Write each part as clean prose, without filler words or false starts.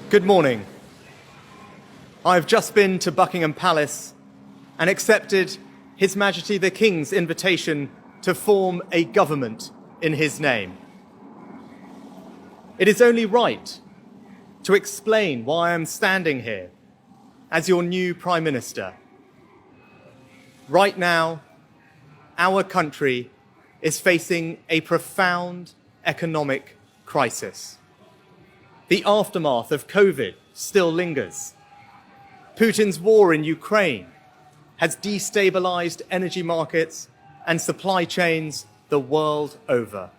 Good morning. I've just been to Buckingham Palace and accepted His Majesty the King's invitation to form a government in his name. It is only right to explain why I'm standing here as your new Prime Minister. Right now, our country is facing a profound economic crisis. The aftermath of COVID still lingers. Putin's war in Ukraine has destabilized energy markets and supply chains the world over.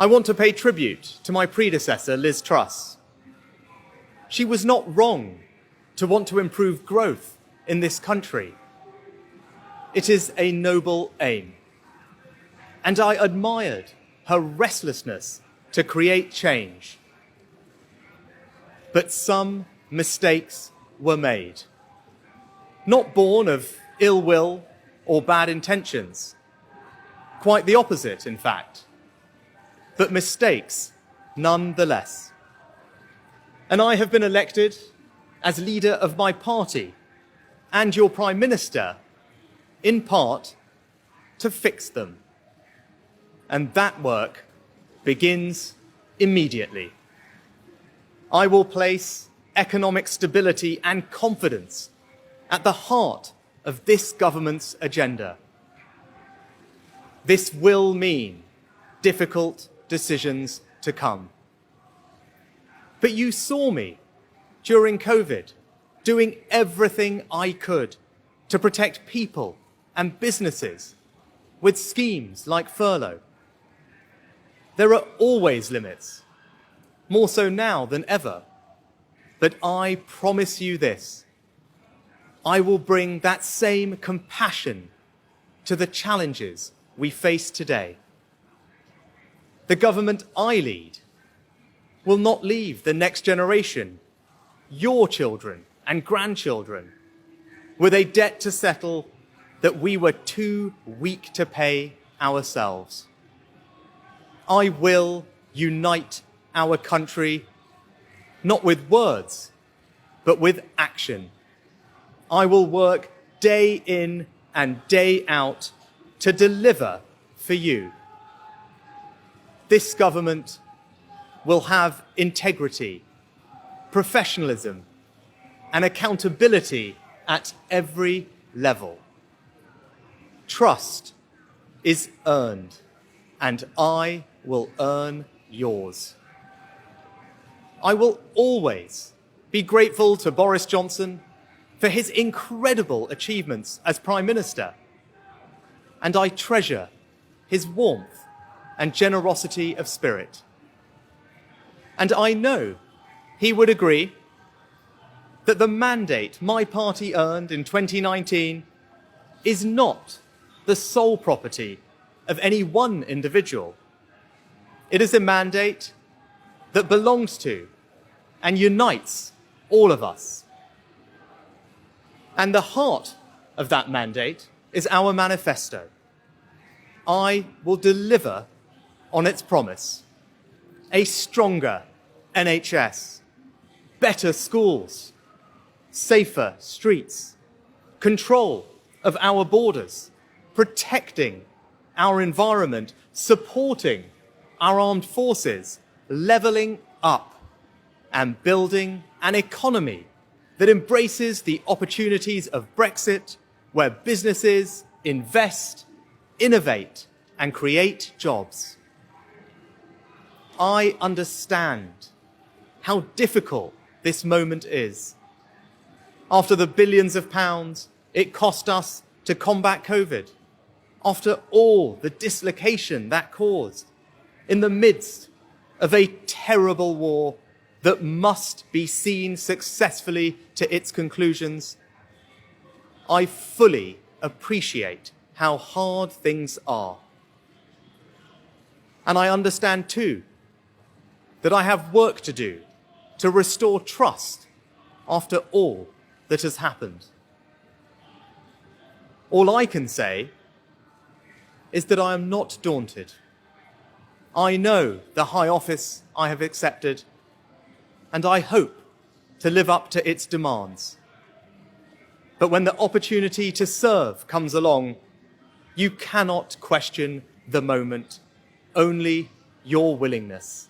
I want to pay tribute to my predecessor, Liz Truss. She was not wrong to want to improve growth in this country. It is a noble aim. And I admired her restlessness to create change. But some mistakes were made. Not born of ill will or bad intentions. Quite the opposite, in fact. But mistakes nonetheless. And I have been elected as leader of my party and your Prime Minister, in part, to fix them. And that work begins immediately. I will place economic stability and confidence at the heart of this government's agenda. This will mean difficult decisions to come. But you saw me during COVID doing everything I could to protect people and businesses with schemes like furlough. There are always limits, more so now than ever. But I promise you this, I will bring that same compassion to the challenges we face today. The government I lead will not leave the next generation, your children and grandchildren, with a debt to settle that we were too weak to pay ourselves. I will unite our country, not with words, but with action. I will work day in and day out to deliver for you. This government will have integrity, professionalism, and accountability at every level. Trust is earned, and I will earn yours. I will always be grateful to Boris Johnson for his incredible achievements as Prime Minister, and I treasure his warmth and generosity of spirit. And I know he would agree that the mandate my party earned in 2019 is not the sole property of any one individual. It is a mandate that belongs to and unites all of us. And the heart of that mandate is our manifesto. I will deliver on its promise. A stronger NHS, better schools, safer streets, control of our borders, protecting our environment, supporting our armed forces, levelling up and building an economy that embraces the opportunities of Brexit, where businesses invest, innovate, and create jobs. I understand how difficult this moment is. After the billions of pounds it cost us to combat COVID, after all the dislocation that caused, in the midst of a terrible war that must be seen successfully to its conclusions, I fully appreciate how hard things are. And I understand too that I have work to do to restore trust after all that has happened. All I can say is that I am not daunted. I know the high office I have accepted and I hope to live up to its demands. But when the opportunity to serve comes along, you cannot question the moment, only your willingness.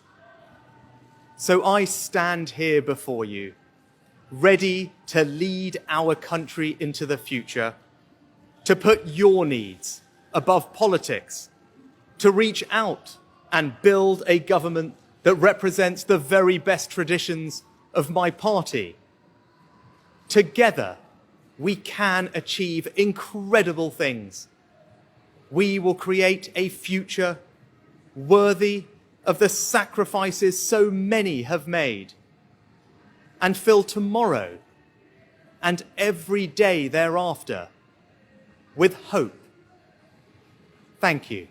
So I stand here before you, ready to lead our country into the future, to put your needs above politics, to reach out and build a government that represents the very best traditions of my party. Together, we can achieve incredible things. We will create a future worthy of the sacrifices so many have made, and fill tomorrow and every day thereafter with hope. Thank you.